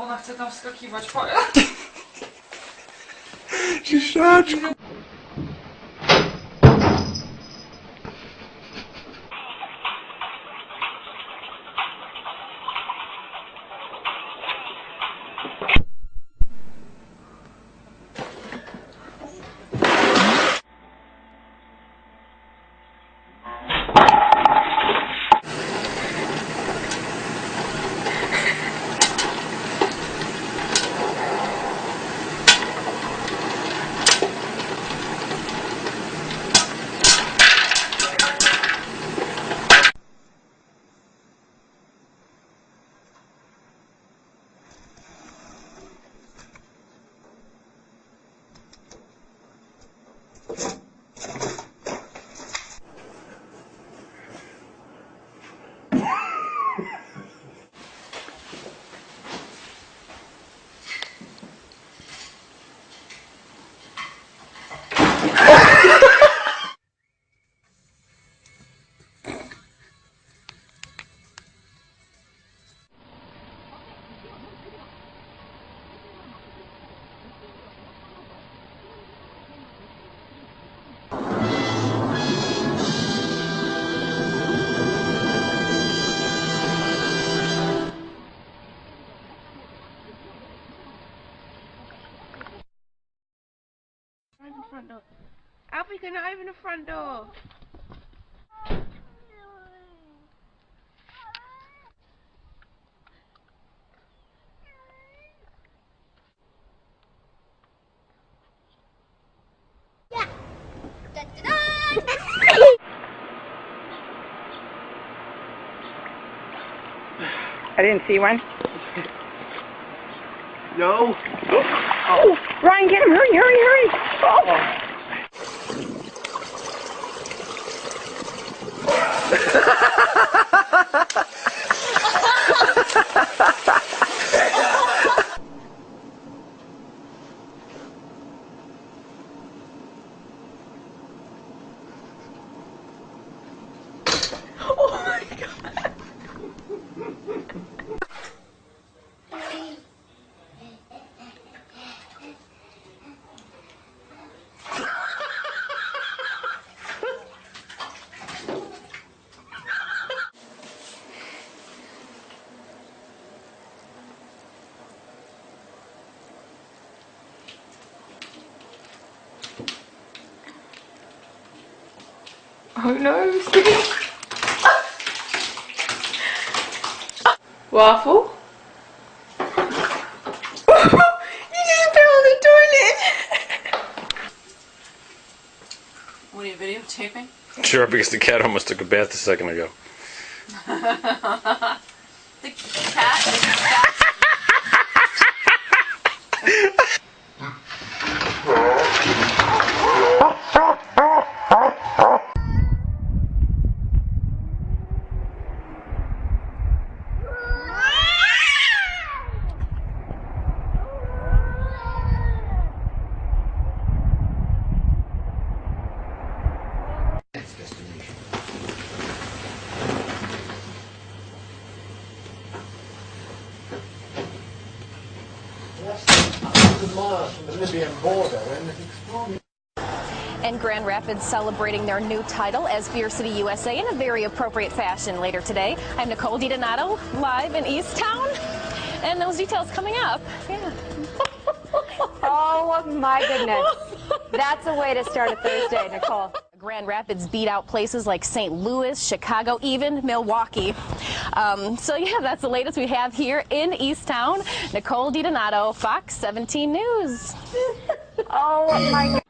Ona chce tam wskakiwać. Ciszeczko. Front door. Alfie, can I open the front door? Yeah. Da, da, da. I didn't see one. No. Oh, Ryan, get him! Hurry, hurry, hurry! Oh. Oh my God! Oh no, Waffle? You just fell in the toilet! What are you videotaping? Sure, because the cat almost took a bath a second ago. The cat is fat. Miles from the Libyan border and And Grand Rapids celebrating their new title as Beer City USA in a very appropriate fashion later today. I'm Nicole DiDonato, live in Easttown, and those details coming up. Yeah. Oh my goodness. That's a way to start a Thursday, Nicole. Grand Rapids beat out places like St. Louis, Chicago, even Milwaukee. So yeah, that's the latest we have here in Easttown. Nicole DiDonato, Fox 17 News. Oh my God.